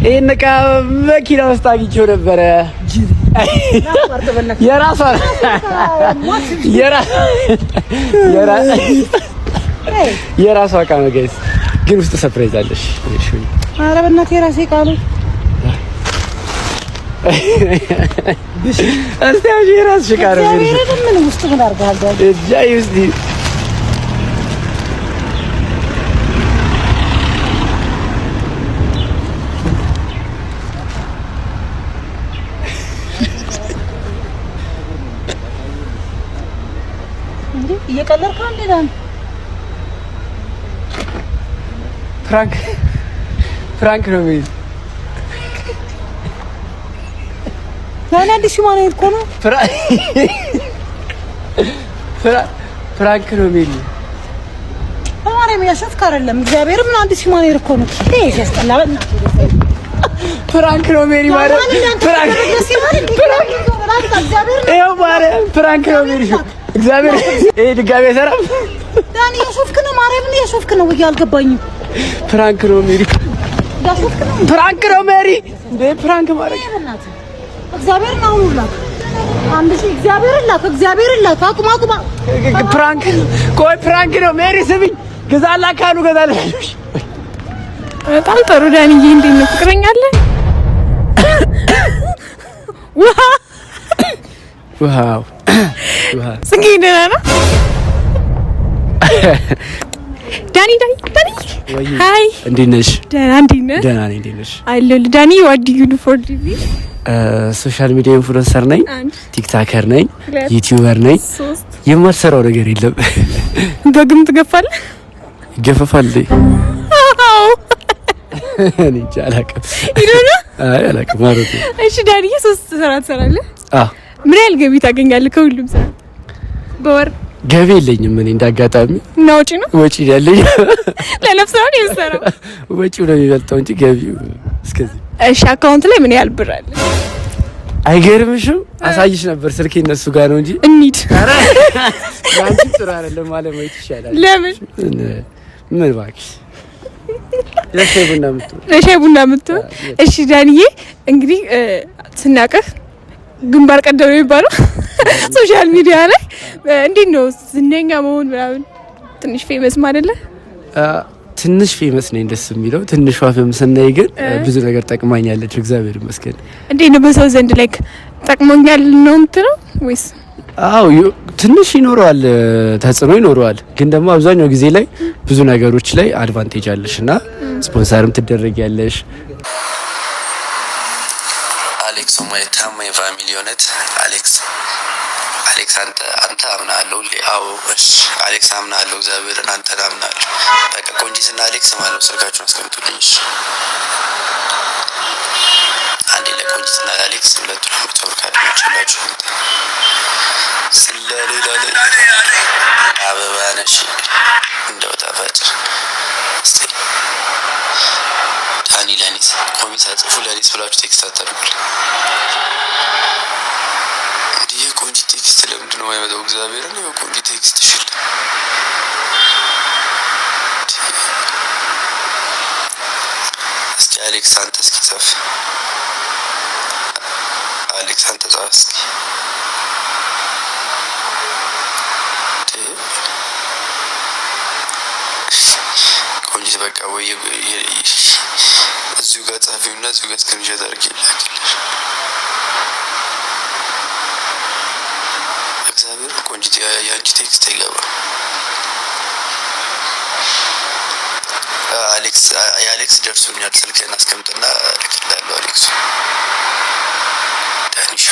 ይሄን ዕቃ መኪና ውስጥ አግኝቼው ነበረ። የራሷ ዕቃ ነው ጋይስ፣ ግን ውስጥ ሰርፕራይዝ አለሽ። ኧረ በእናትህ የራሴ ዕቃ ነው። እስቲ አውጪ፣ የራስሽ ዕቃ ነው። ምን ውስጥ ምን አድርገሃል? እጃይ ውስጥ እየቀለድክ ነው እንዴ? ዳን ፍራንክ ነው የሚል ያኔ አዲስ ማኔር እኮ ነው። ፍራንክ ነው የሚል ማርያም ያሸፍክ አይደለም። እግዚአብሔር ምን አዲስ ማኔር እኮ ነው። ይሄ ያስጠላ። ፍራንክ ነው ሜሪ ማለት ፍራንክ ነው ሜሪ እግዚአብሔር ይሄ ድጋሚ አይሰራም። ዳኒ ያሾፍክ ነው። ማርያምን ያሾፍክ ነው ወይ አልገባኝም። ፍራንክ ነው ሜሪ ያሾፍክ ነው። ፍራንክ ነው ሜሪ እንዴ ፍራንክ ማድረግ እግዚአብሔር ነው ሁላ አንድ ሺህ እግዚአብሔር ላክ አቁማ ፍራንክ ቆይ ፍራንክ ነው ሜሪ ስሚኝ ገዛላ ካሉ ገዛለሽ። በጣም ጥሩ ዳኒዬ፣ እንዴት ነው ፍቅረኛ አለ? ዋው ጽጌ ደህና ነው? ዳኒ ሃይ፣ እንዴት ነሽ? ደህና ነኝ። እንዴት ነሽ? አለሁ ዳኒ። what do you do for living? ሶሻል ሚዲያ ኢንፍሉዌንሰር ነኝ፣ ቲክታከር ነኝ፣ ዩቲዩበር ነኝ። የማልሰራው ነገር የለም። በግም ትገፋለህ? ይገፋፋል። አዎ እኔ አላውቅም። አላውቅም ማለት ነው። እሺ ዳኒ፣ ሶስት ስራ ትሰራለህ? አዎ። ምን ያህል ገቢ ታገኛለህ ከሁሉም ስራ በወር? ገቢ የለኝም እኔ እንዳጋጣሚ። እና ወጪ ነው? ወጪ ያለኝ ለነፍስ ነው የምሰራው። ወጪው ነው የሚበልጠው እንጂ ገቢው እስከዚህ። እሺ አካውንት ላይ ምን ያህል ብር አለ? አይገርምሽም? አሳይሽ ነበር ስልኬ እነሱ ጋር ነው እንጂ። እንሂድ። ኧረ ያንቺ ጥሩ አይደለም ማለት ነው። ይሻላል። ለምን? ምን እባክሽ ለሻይ ቡና የምትሆን። እሺ ዳንዬ፣ እንግዲህ ስናቀህ ግንባር ቀደም የሚባለው ሶሻል ሚዲያ ላይ እንዴት ነው ዝነኛ መሆን ምናምን? ትንሽ ፌመስ ማለት ነው። ትንሽ ፌመስ ነኝ ደስ የሚለው። ትንሿ ፌመስ ነኝ ግን ብዙ ነገር ጠቅማኛለች እግዚአብሔር ይመስገን። እንዴት ነው በሰው ዘንድ ላይክ ጠቅሞኛል ነው የምትለው ወይስ? አዎ ትንሽ ይኖረዋል፣ ተጽዕኖ ይኖረዋል። ግን ደግሞ አብዛኛው ጊዜ ላይ ብዙ ነገሮች ላይ አድቫንቴጅ አለሽ እና ስፖንሰርም ትደረጊያለሽ። አሌክስ ሞይ ታማኝ ፋሚሊ ሆነት አሌክስ አንተ አምናለሁ። አዎ እሺ አሌክስ አምናለሁ፣ እግዚአብሔርን አንተን አምናለሁ። በቃ ቆንጂትና አሌክስ ማለት ስልካችሁን አስቀምጡልኝ። እሺ አንዴ ለቆንጂትና አሌክስ ሁለቱንም ኔትወርክ አድርጋችሁ ስለሌላ አበባ ነሽ እንደው ጣፋጭ እስቲ ዳኒ ለኒስ ኮሚታ ጽፉ ለኒስ ብላችሁ ቴክስት አታድርጉልኝ። የቆንጂ ቴክስት ለምንድን ነው የማይመጣው? እግዚአብሔርን የቆንጂ ቴክስት ሽል እስኪ አሌክስ አንተ እስኪ ጻፍ። አሌክስ አንተ ጻፍ እስኪ። ቆንጂ በቃ ወይ እዚሁ ጋር ጻፊውና እዚሁ ጋር ስክሪንሾት አድርጌ ላክልሽ። እግዚአብሔር ቆንጂት ያንቺ ቴክስት አይገባ። አሌክስ ደርሶኛል። ስልክህን አስቀምጥና ልክልሃለሁ። አሌክስ ዳኒሻ